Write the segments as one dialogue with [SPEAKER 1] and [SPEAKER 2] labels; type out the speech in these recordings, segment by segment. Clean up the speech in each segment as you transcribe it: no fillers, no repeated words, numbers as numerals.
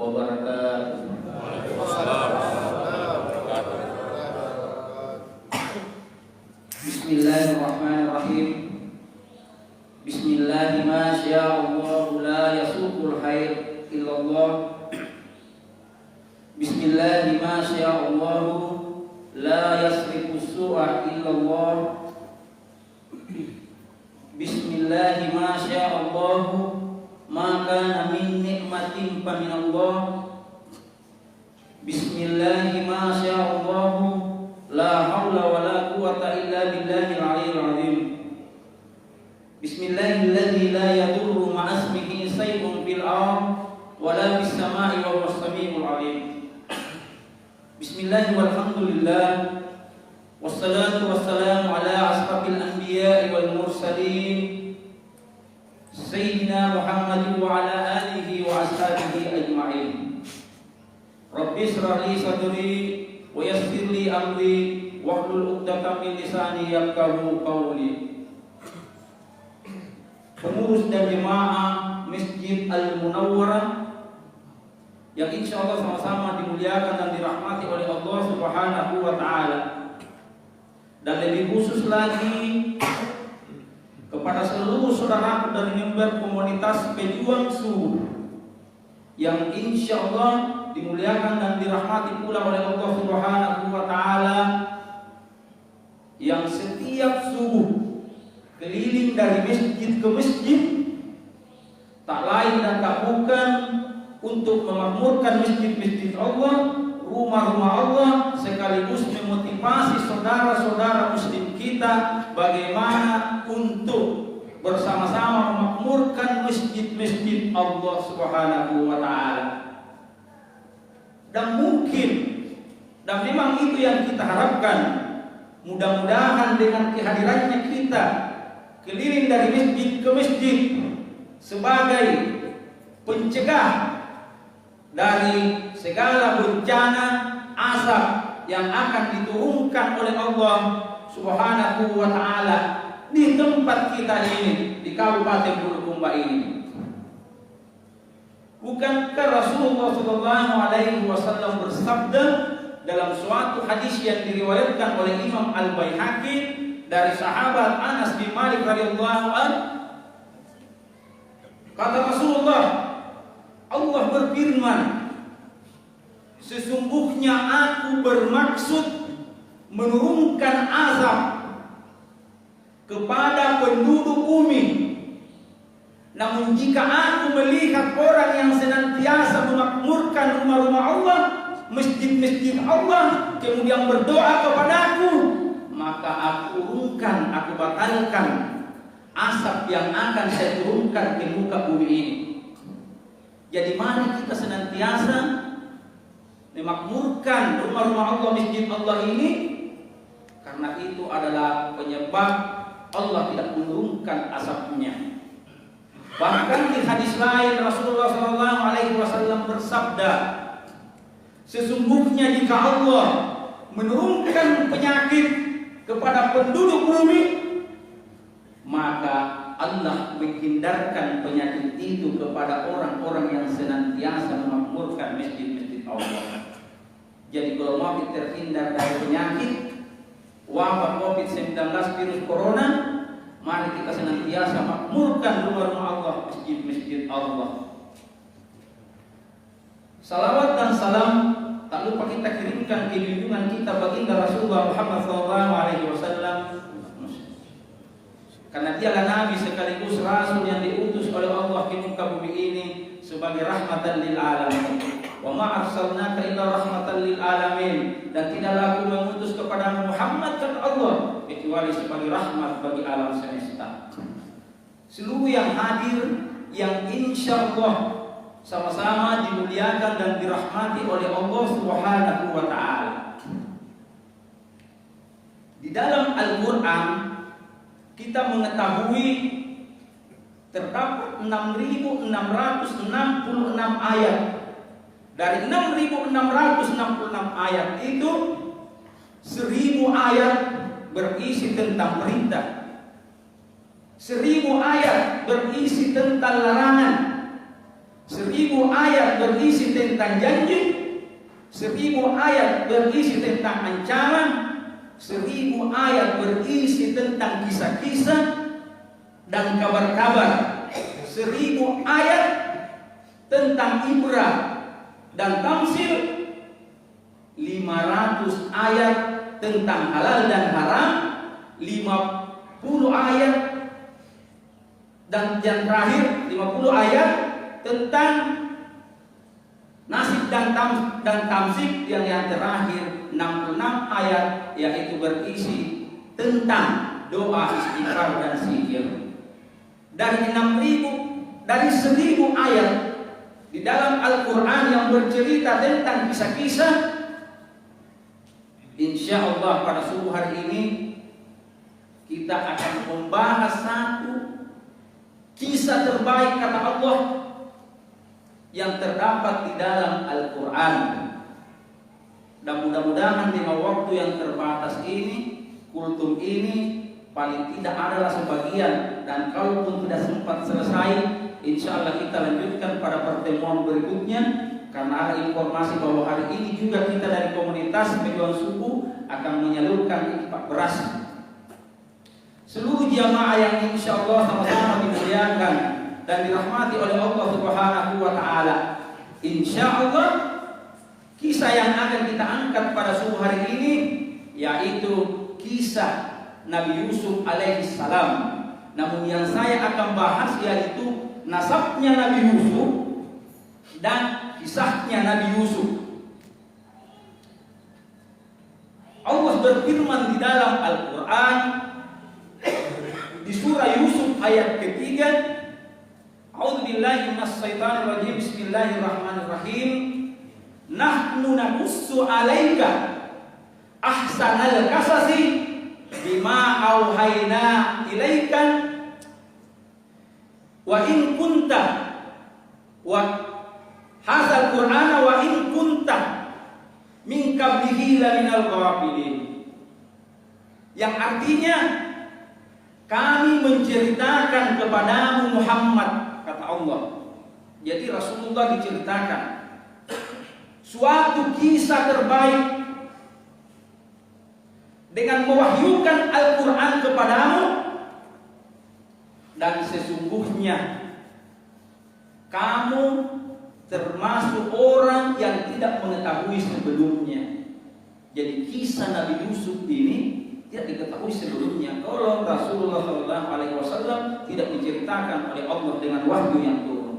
[SPEAKER 1] wabarakatuh. Bismillahirrahmanirrahim. Bismillahi ma sya'allah la yasuqul khair illallah. Bismillahi ma sya'allah la yasrifu su'a illallah. Bismillahi ma sya'allah ma kana min nikmatin fa minallah. Bismillahi ma sya'allah la haula wa la quwwata illa billahil aliyyil azim. Bismillahilladzi la yadurru ma'a ismihi shay'un fil ardh wa la fis samaa'i wa huwas samii'ul 'aliim. Bismillah walhamdulillah wassalatu wassalamu ala asrafil anbiya'i wal mursalin sayyidina Muhammadin wa ala alihi wa ashabihi ajma'in. Rabbi ishrah li sadri wa yassir li amri wahlul 'uqdatam min lisani yafqahu qawli. Pengurus dan jemaah Masjid Al-Munawwarah yang insyaallah sama-sama dimuliakan dan dirahmati oleh Allah Subhanahu wa taala. Dan lebih khusus lagi kepada seluruh saudaraku dari member komunitas pejuang subuh yang insyaallah dimuliakan dan dirahmati pula oleh Allah Subhanahu wa taala, yang setiap subuh keliling dari masjid ke masjid, tak lain dan tak bukan untuk memakmurkan masjid-masjid Allah, rumah-rumah Allah, sekaligus memotivasi saudara-saudara muslim kita bagaimana untuk bersama-sama memakmurkan masjid-masjid Allah Subhanahu wa taala. Dan mungkin, dan memang itu yang kita harapkan, mudah-mudahan dengan kehadirannya kita keliling dari masjid ke masjid sebagai pencegah dari segala bencana azab yang akan diturunkan oleh Allah Subhanahu wa taala di tempat kita ini, di Kabupaten Bulukumba ini. Bukankah Rasulullah sallallahu alaihi wasallam bersabda dalam suatu hadis yang diriwayatkan oleh Imam Al-Baihaqi dari sahabat Anas bin Malik radhiyallahu anhu, kata Rasulullah, Allah berfirman, sesungguhnya aku bermaksud menurunkan azab kepada penduduk bumi. Namun jika aku melihat orang yang senantiasa memakmurkan rumah-rumah Allah, masjid-masjid Allah, kemudian berdoa kepadaku, maka aku urungkan, aku batalkan asap yang akan saya turunkan ke muka bumi ini. Jadi mari kita senantiasa memakmurkan rumah-rumah Allah, masjid Allah ini, karena itu adalah penyebab Allah tidak menurunkan asapnya. Bahkan di hadis lain Rasulullah SAW bersabda, sesungguhnya jika Allah menurunkan penyakit kepada penduduk bumi, maka Allah menghindarkan penyakit itu kepada orang-orang yang senantiasa memakmurkan masjid-masjid Allah. Jadi kalau mau terhindar dari penyakit wabah COVID-19 virus corona, mari kita senantiasa makmurkan rumah-rumah Allah, masjid-masjid Allah. Salawat dan salam tak lupa kita kirimkan ke junjungan kita baginda Rasulullah Muhammad SAW, karena dialah Nabi sekaligus Rasul yang diutus oleh Allah ke muka bumi ini sebagai rahmatan lil alamin. Wa ma arsalnaka illa rahmatan lil alamin, dan tidaklah aku mengutus kepada Muhammad kata Allah kecuali sebagai rahmat bagi alam semesta. Seluruh yang hadir yang insyaallah sama-sama dimuliakan dan dirahmati oleh Allah Subhanahu wa taala. Di dalam Al-Qur'an kita mengetahui terdapat 6.666 ayat. Dari 6.666 ayat itu 1.000 ayat berisi tentang perintah, 1.000 ayat berisi tentang larangan, 1000 ayat berisi tentang janji, 1000 ayat berisi tentang ancaman, 1000 ayat berisi tentang kisah-kisah dan kabar-kabar, 1000 ayat tentang ibrah dan tamsil, 500 ayat tentang halal dan haram, 50 ayat dan yang terakhir 50 ayat tentang nasib dan tamsik, yang terakhir 66 ayat yaitu berisi tentang doa, istighfar dan zikir. Dari 1000 ayat di dalam Al-Quran yang bercerita tentang kisah-kisah, insya Allah pada subuh hari ini kita akan membahas satu kisah terbaik kata Allah yang terdapat di dalam Al-Quran. Dan mudah-mudahan dengan waktu yang terbatas ini, kultum ini paling tidak adalah sebagian, dan kalaupun tidak sempat selesai, insya Allah kita lanjutkan pada pertemuan berikutnya. Karena ada informasi bahwa hari ini juga kita dari komunitas pejuang suku akan menyalurkan infak beras. Seluruh jamaah yang insya Allah sama-sama dimuliakan dan dirahmati oleh Allah Subhanahu wa Ta'ala, insya Allah kisah yang akan kita angkat pada subuh hari ini yaitu kisah Nabi Yusuf alaihissalam. Namun yang saya akan bahas yaitu nasabnya Nabi Yusuf dan kisahnya Nabi Yusuf. Allah berfirman di dalam Al-Quran di surah Yusuf ayat ketiga, A'udzubillahi minasyaitonirrajim, Bismillahirrahmanirrahim. Nahnu naqussu 'alaika ahsanal qasasi bima auhayna ilaika wa in kunta wa hadzal qur'ana wa in kunta min qablihi laminal ghafilin. Yang artinya, kami menceritakan kepadamu Muhammad, kata Allah. Jadi Rasulullah diceritakan suatu kisah terbaik dengan mewahyukan Al-Quran kepadamu, dan sesungguhnya kamu termasuk orang yang tidak mengetahui sebelumnya. Jadi kisah Nabi Yusuf ini tidak diketahui sebelumnya. Kalau Rasulullah SAW tidak diceritakan oleh Allah dengan wahyu yang turun.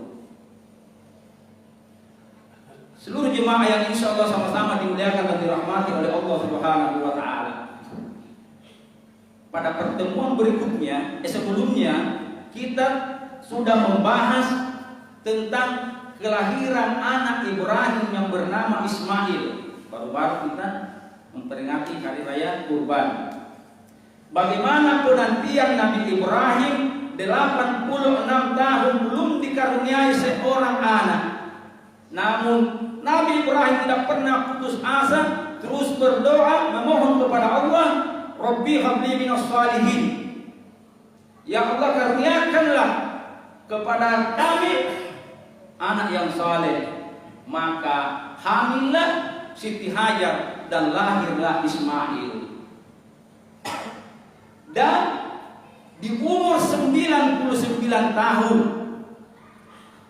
[SPEAKER 1] Seluruh jemaah yang insya Allah sama-sama dimuliakan dan dirahmati oleh Allah Subhanahu wa Ta'ala. Pada pertemuan berikutnya, sebelumnya kita sudah membahas tentang kelahiran anak Ibrahim yang bernama Ismail. Baru-baru kita memperingati hari raya Kurban. Bagaimana penantian Nabi Ibrahim 86 tahun belum dikaruniai seorang anak. Namun Nabi Ibrahim tidak pernah putus asa, terus berdoa memohon kepada Allah, Rabbi habli minas salihin. Ya Allah, karuniakanlah kepada kami anak yang saleh. Maka hamillah Siti Hajar dan lahirlah Ismail. Dan di umur 99 tahun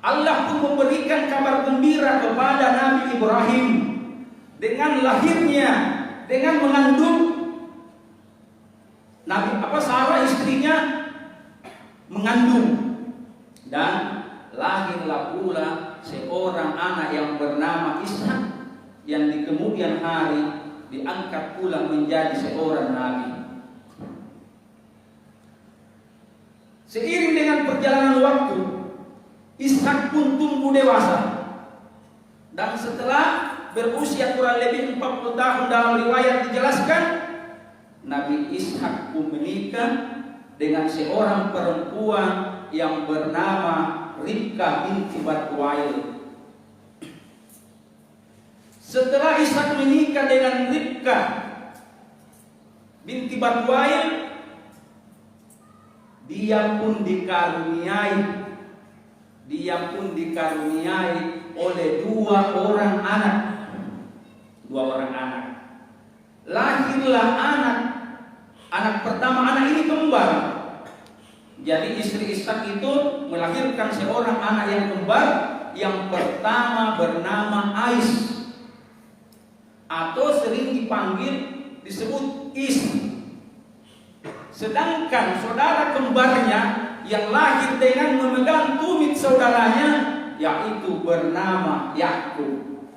[SPEAKER 1] Allah pun memberikan kabar gembira kepada Nabi Ibrahim dengan lahirnya, dengan mengandung. Sarah istrinya mengandung, dan lahirlah pula seorang anak yang bernama Ishak, yang di kemudian hari diangkat pula menjadi seorang nabi. Seiring dengan perjalanan waktu, Ishak pun tumbuh dewasa, dan setelah berusia kurang lebih 40 tahun, dalam riwayat dijelaskan Nabi Ishak pun menikah dengan seorang perempuan yang bernama Ribkah binti Batuwail. Setelah Ishak menikah dengan Ribkah binti Batuwail, dia pun dikaruniai dia pun dikaruniai oleh dua orang anak. Lahirlah anak pertama, anak ini kembar. Jadi istri Ishak itu melahirkan seorang anak yang kembar. Yang pertama bernama Ais, atau sering disebut Is. Sedangkan saudara kembarnya yang lahir dengan memegang tumit saudaranya, yaitu bernama Yakub.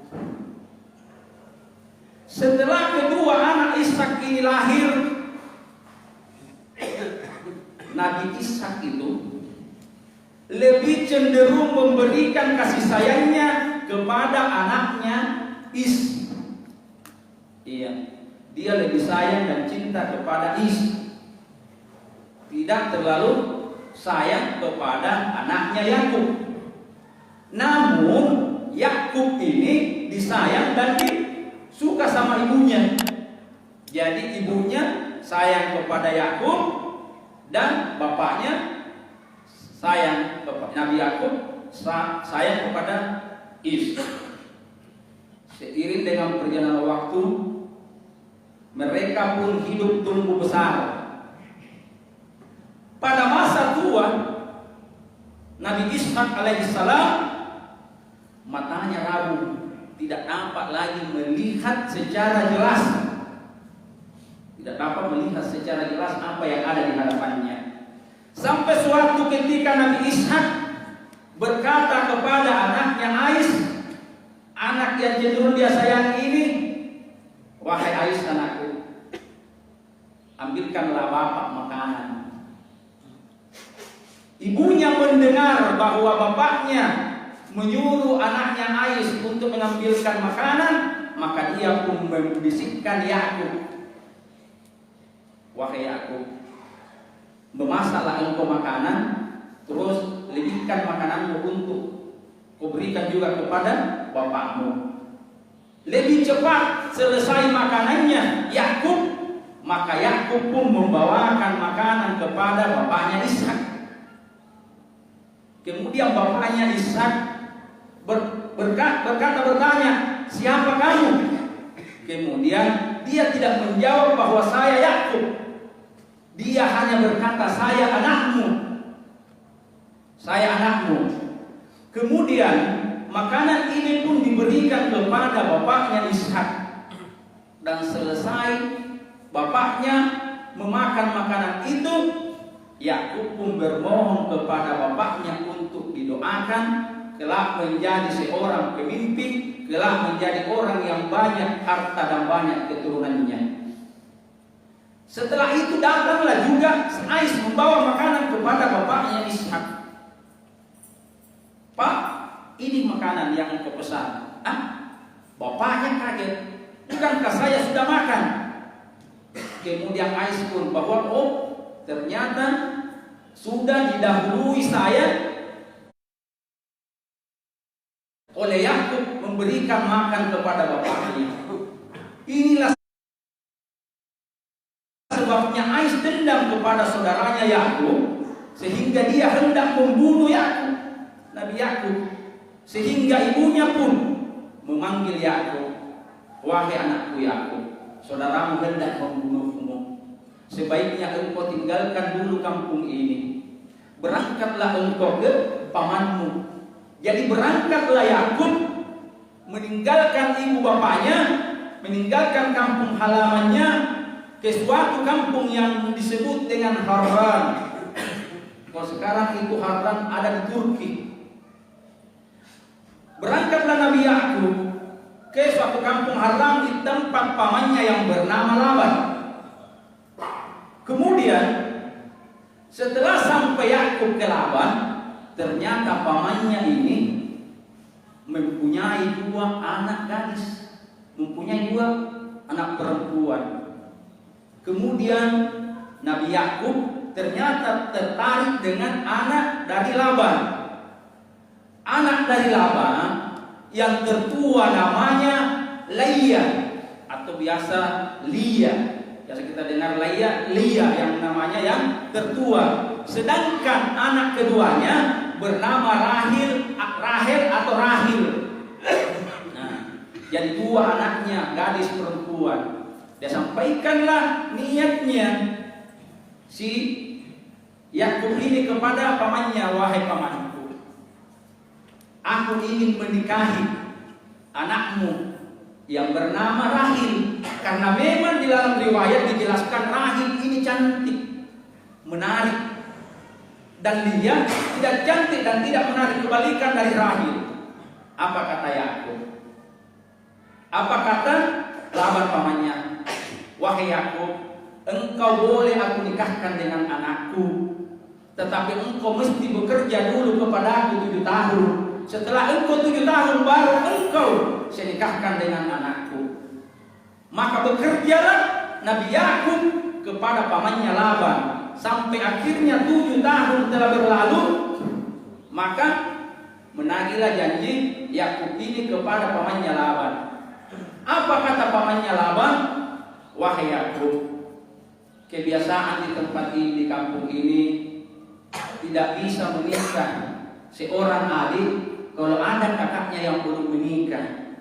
[SPEAKER 1] Setelah kedua anak Ishak ini lahir, Nabi Ishak itu lebih cenderung memberikan kasih sayangnya kepada anaknya Is. Iya, dia lebih sayang dan cinta kepada Is, tidak terlalu sayang kepada anaknya Yakub. Namun Yakub ini disayang dan suka sama ibunya. Jadi ibunya sayang kepada Yakub dan bapaknya sayang kepada Nabi Yakub, sayang kepada Is. Seiring dengan perjalanan waktu, mereka pun hidup tumbuh besar. Pada masa tua, Nabi Ishak alaihissalam matanya rapuh, tidak dapat lagi melihat secara jelas. Tidak dapat melihat secara jelas apa yang ada di hadapannya. Sampai suatu ketika Nabi Ishak berkata kepada anaknya Ais, anak yang cenderung dia sayangi ini, wahai Ais anakku, ambilkanlah bapak makanan. Ibunya mendengar bahwa bapaknya menyuruh anaknya Ais untuk mengambilkan makanan, maka dia pun membisikkan Yakub, wahai Yakub, memasaklah engkau makanan, terus lebihkan makananmu untuk kau berikan juga kepada bapakmu. Lebih cepat selesai makanannya Yakub, maka Yakub pun membawakan makanan kepada bapaknya Ishak. Kemudian bapaknya Ishak bertanya, siapa kamu? Kemudian dia tidak menjawab bahwa saya Yakub. Dia hanya berkata, saya anakmu. Saya anakmu. Kemudian makanan ini pun diberikan kepada bapaknya Ishak. Dan selesai bapaknya memakan makanan itu, Yakub pun bermohon kepada bapaknya untuk didoakan kelak menjadi seorang pemimpin, kelak menjadi orang yang banyak harta dan banyak keturunannya. Setelah itu datanglah juga Ais membawa makanan kepada bapaknya Ishak. Pak, ini makanan yang engkau pesan. Bapaknya kaget. Bukankah saya sudah makan? Kemudian Ais pun bahwa ternyata sudah didahului saya oleh Yakub memberikan makan kepada bapaknya. Inilah sebabnya Ais dendam kepada saudaranya Yakub, sehingga dia hendak membunuh Yakub, Nabi Yakub. Sehingga ibunya pun memanggil Yakub, wahai anakku Yakub, saudaramu hendak membunuhmu. Sebaiknya engkau tinggalkan dulu kampung ini. Berangkatlah engkau ke pamanmu. Jadi berangkatlah Yakub, meninggalkan ibu bapaknya, meninggalkan kampung halamannya, ke suatu kampung yang disebut dengan Haran. Kalau sekarang itu Haran ada di Turki. Berangkatlah Nabi Yakub ke suatu kampung Haran di tempat pamannya yang bernama Laban. Kemudian setelah sampai Yakub ke Laban, ternyata pamannya ini mempunyai dua anak gadis, mempunyai dua anak perempuan. Kemudian Nabi Yakub ternyata tertarik dengan anak dari Laban. Anak dari Laban yang tertua namanya Lia atau biasa Lia. Biasa kita dengar Lia yang namanya yang tertua. Sedangkan anak keduanya bernama Rahel atau Rahil. Nah, jadi 2 anaknya gadis perempuan. Dia sampaikanlah niatnya si Yakub ini kepada pamannya, wahai pamanku, aku ingin menikahi anakmu yang bernama Rahil, karena memang di dalam riwayat dijelaskan Rahil ini cantik, menarik, dan dia tidak cantik dan tidak menarik, kebalikan dari Rahil. Apa kata Yakub? Apa kata Laban pamannya? Wahai Yakub, engkau boleh aku nikahkan dengan anakku, tetapi engkau mesti bekerja dulu kepadaku 7 tahun. Setelah engkau 7 tahun baru engkau saya nikahkan dengan anakku. Maka bekerjalah Nabi Yakub kepada pamannya Laban sampai akhirnya 7 tahun telah berlalu. Maka menagihlah janji Yakub ini kepada pamannya Laban. Apa kata pamannya Laban? Wahai Yakub, kebiasaan di tempat ini, di kampung ini, tidak bisa menikah seorang adik kalau ada kakaknya yang belum menikah.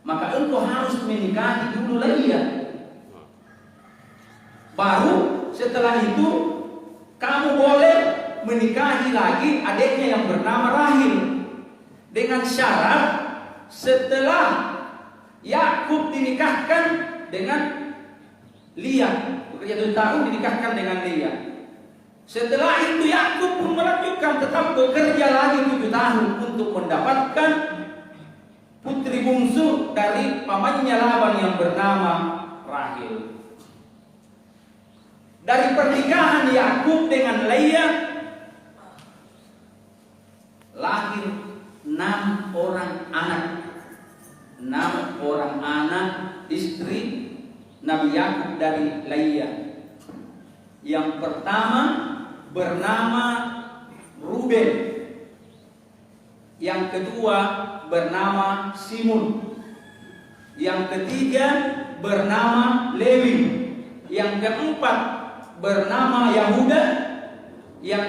[SPEAKER 1] Maka engkau harus menikahi dulu Leia. Baru setelah itu kamu boleh menikahi lagi adiknya yang bernama Rahil, dengan syarat setelah Yakub dinikahkan dengan Lia, bekerja 7 tahun dinikahkan dengan Lia. Setelah itu Yakub pun melanjutkan tetap bekerja lagi 7 tahun untuk mendapatkan putri bungsu dari pamannya Laban yang bernama Rahil. Dari pernikahan Yakub dengan Leia lahir 6 orang anak. 6 orang anak istri Nabi Yakub dari Leia. Yang pertama bernama Ruben. Yang kedua bernama Simun. Yang ketiga bernama Lewi. Yang keempat bernama Yahuda. Yang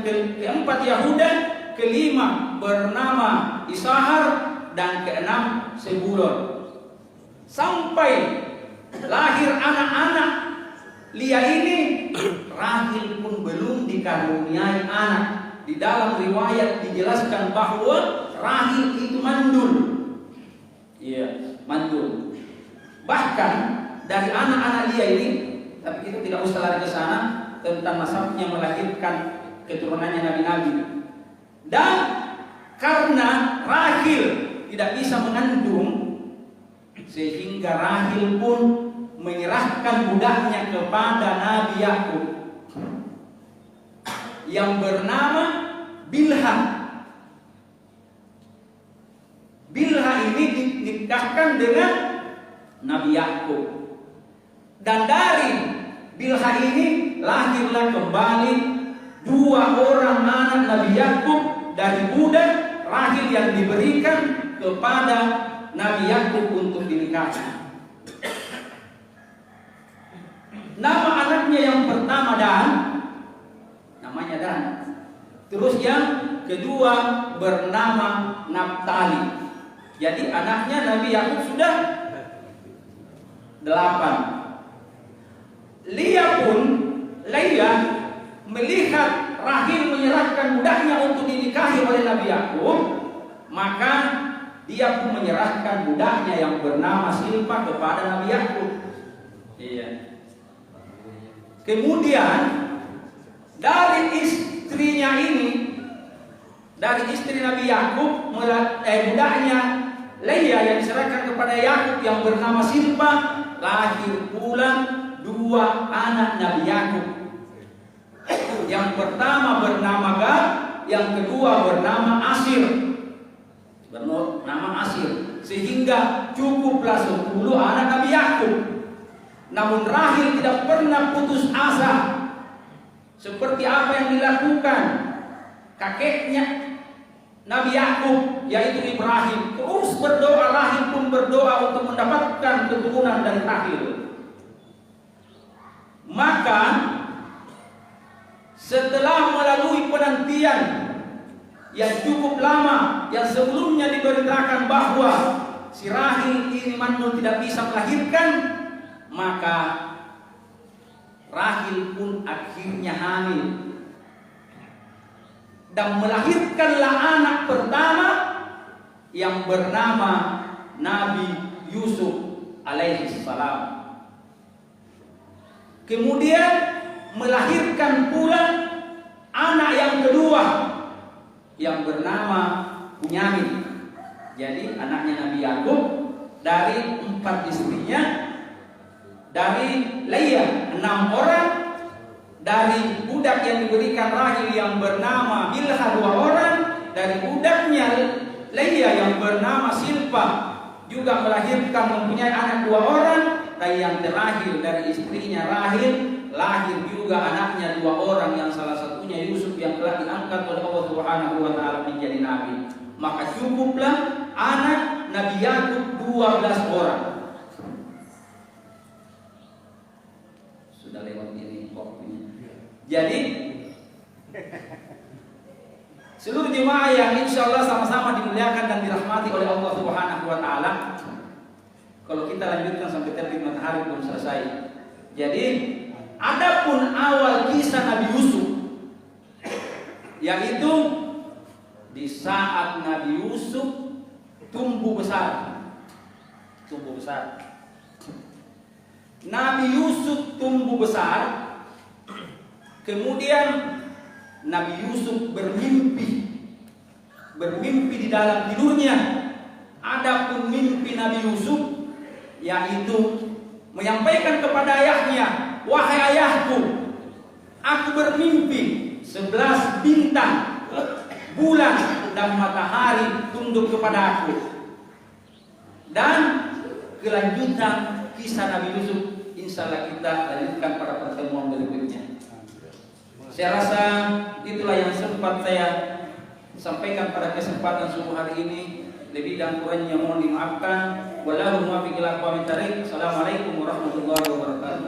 [SPEAKER 1] keempat Yahuda. Kelima bernama Isahar. Dan keenam Sebulon. Sampai lahir anak-anak Lia ini, Rahil pun belum dikaruniai anak. Di dalam riwayat dijelaskan bahwa Rahil itu mandul. Iya, mandul. Bahkan dari anak-anak Lia ini, tapi kita tidak usah lari ke sana, tentang nasabnya melahirkan keturunannya nabi-nabi. Dan karena Rahil tidak bisa mengandung, sehingga Rahil pun menyerahkan budaknya kepada Nabi Yakub yang bernama Bilha. Bilha ini dinikahkan dengan Nabi Yakub. Dan dari Bilha ini lahirlah kembali 2 orang anak Nabi Yakub dari budak Rahil yang diberikan kepada Nabi Yakub untuk dinikahi. Nama anaknya yang pertama Dan, namanya Dan. Terus yang kedua bernama Naftali. Jadi anaknya Nabi Yakub sudah 8. Leia melihat Rahil menyerahkan budaknya untuk dinikahi oleh Nabi Yakub, maka dia pun menyerahkan budaknya yang bernama Silpa kepada Nabi Yakub. Iya. Kemudian dari istrinya ini, dari istri Nabi Yakub, budaknya Leia yang diserahkan kepada Yakub yang bernama Silpa, lahir pula 2 anak Nabi Yakub. Yang pertama bernama Gad, yang kedua bernama Asir. Bernama Asir. Sehingga cukuplah 10 anak Nabi Yakub. Namun Rahil tidak pernah putus asa. Seperti apa yang dilakukan kakeknya Nabi Yakub, yaitu Ibrahim. Terus berdoa, Rahil pun berdoa untuk mendapatkan keturunan dari Rahil. Maka setelah melalui penantian yang sebelumnya diberitakan bahwa si Rahil ini Manul tidak bisa melahirkan, maka Rahil pun akhirnya hamil dan melahirkanlah anak pertama yang bernama Nabi Yusuf alaihi salam. Kemudian melahirkan pula anak yang kedua yang bernama Bunyamin. Jadi anaknya Nabi Yakub dari 4 istrinya, dari Leah 6 orang, dari budak yang diberikan Rahil yang bernama Bilha 2 orang, dari budaknya Leah yang bernama Silpa juga melahirkan mempunyai anak 2 orang, dan yang terakhir dari istrinya Rahil lahir juga anaknya 2 orang yang salah satunya Yusuf yang telah diangkat oleh Allah Subhanahu wa taala menjadi nabi. Maka cukuplah anak Nabi Yakub 12 orang. Sudah lewat ini waktunya. Jadi seluruh jemaah yang insya Allah sama-sama dimuliakan dan dirahmati oleh Allah Subhanahu wa taala. Kalau kita lanjutkan sampai terbit matahari belum selesai. Jadi adapun awal kisah Nabi Yusuf, yaitu di saat Nabi Yusuf tumbuh besar. Nabi Yusuf tumbuh besar. Kemudian Nabi Yusuf bermimpi di dalam tidurnya. Adapun mimpi Nabi Yusuf yaitu menyampaikan kepada ayahnya, wahai ayahku, aku bermimpi 11 bintang, bulan dan matahari tunduk kepada aku. Dan kelanjutan kisah Nabi Yusuf insya Allah kita lanjutkan pada pertemuan berikutnya. Saya rasa itulah yang sempat saya sampaikan pada kesempatan subuh hari ini. Lebih dan kurangnya mohon dimaafkan. Wallahu muwaffiq ila aqwamit thariq. Assalamualaikum warahmatullahi wabarakatuh.